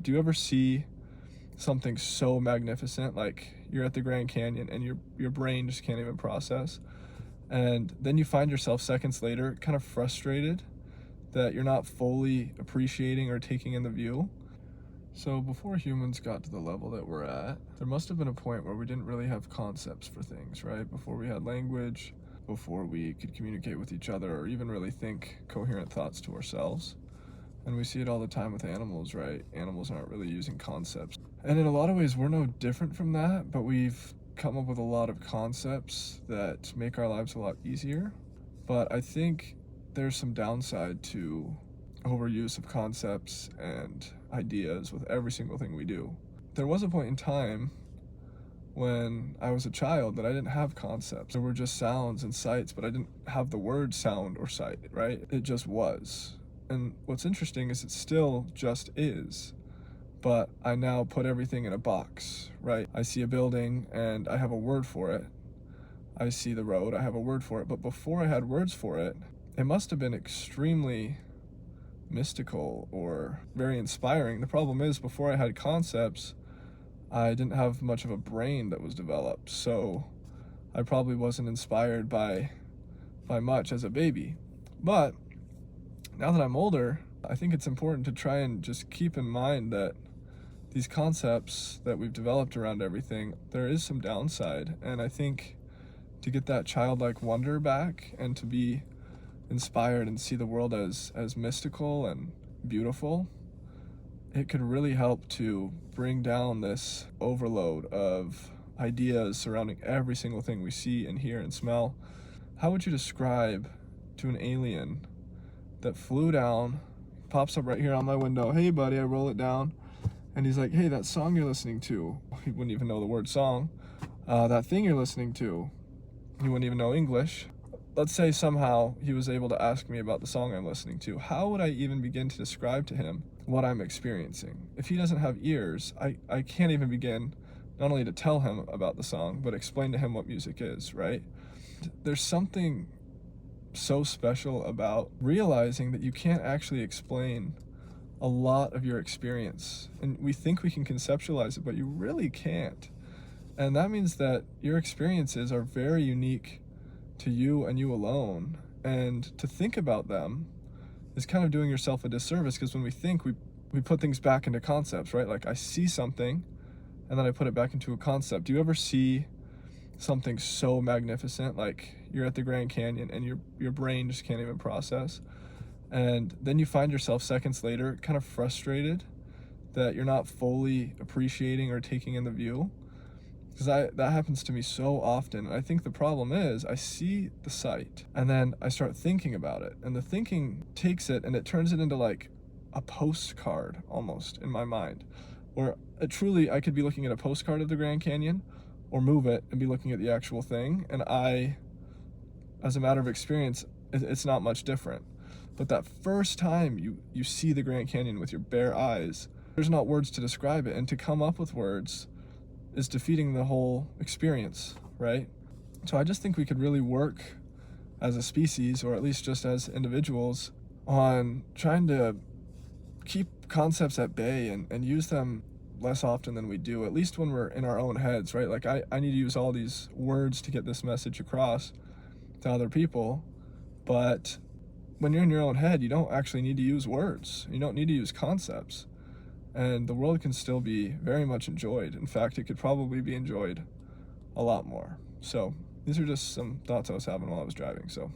Do you ever see something so magnificent, like you're at the Grand Canyon and your brain just can't even process, and then you find yourself seconds later kind of frustrated that you're not fully appreciating or taking in the view? So before humans got to the level that we're at, there must have been a point where we didn't really have concepts for things, right? Before we had language, before we could communicate with each other or even really think coherent thoughts to ourselves. And we see it all the time with animals, right? Animals aren't really using concepts. And in a lot of ways, we're no different from that, but we've come up with a lot of concepts that make our lives a lot easier. But I think there's some downside to overuse of concepts and ideas with every single thing we do. There was a point in time when I was a child that I didn't have concepts. There were just sounds and sights, but I didn't have the word sound or sight, right? It just was. And what's interesting is it still just is, but I now put everything in a box, right? I see a building and I have a word for it. I see the road, I have a word for it. But before I had words for it, it must have been extremely mystical or very inspiring. The problem is, before I had concepts, I didn't have much of a brain that was developed, so I probably wasn't inspired by much as a baby. But now that I'm older, I think it's important to try and just keep in mind that these concepts that we've developed around everything, there is some downside. And I think to get that childlike wonder back and to be inspired and see the world as mystical and beautiful, it could really help to bring down this overload of ideas surrounding every single thing we see and hear and smell. How would you describe to an alien that flew down, pops up right here on my window, hey buddy, I roll it down, and he's like, hey, that song you're listening to, he wouldn't even know the word song, that thing you're listening to, he wouldn't even know English. Let's say somehow he was able to ask me about the song I'm listening to. How would I even begin to describe to him what I'm experiencing? If he doesn't have ears, I can't even begin not only to tell him about the song, but explain to him what music is, right? There's something so special about realizing that you can't actually explain a lot of your experience. And we think we can conceptualize it, but you really can't. And that means that your experiences are very unique to you and you alone. And to think about them is kind of doing yourself a disservice, because when we think, we put things back into concepts, right? Like I see something and then I put it back into a concept. Do you ever see something so magnificent, like you're at the Grand Canyon and your brain just can't even process, and then you find yourself seconds later kind of frustrated that you're not fully appreciating or taking in the view? Because that happens to me so often. And I think the problem is I see the sight and then I start thinking about it, and the thinking takes it and it turns it into like a postcard almost in my mind, where truly I could be looking at a postcard of the Grand Canyon or move it and be looking at the actual thing, and as a matter of experience, it's not much different. But that first time you see the Grand Canyon with your bare eyes, there's not words to describe it, and to come up with words is defeating the whole experience, right? So I just think we could really work as a species, or at least just as individuals, on trying to keep concepts at bay and use them less often than we do, at least when we're in our own heads, right? Like I need to use all these words to get this message across to other people, but when you're in your own head, you don't actually need to use words. You don't need to use concepts. And the world can still be very much enjoyed. In fact, it could probably be enjoyed a lot more. So these are just some thoughts I was having while I was driving. So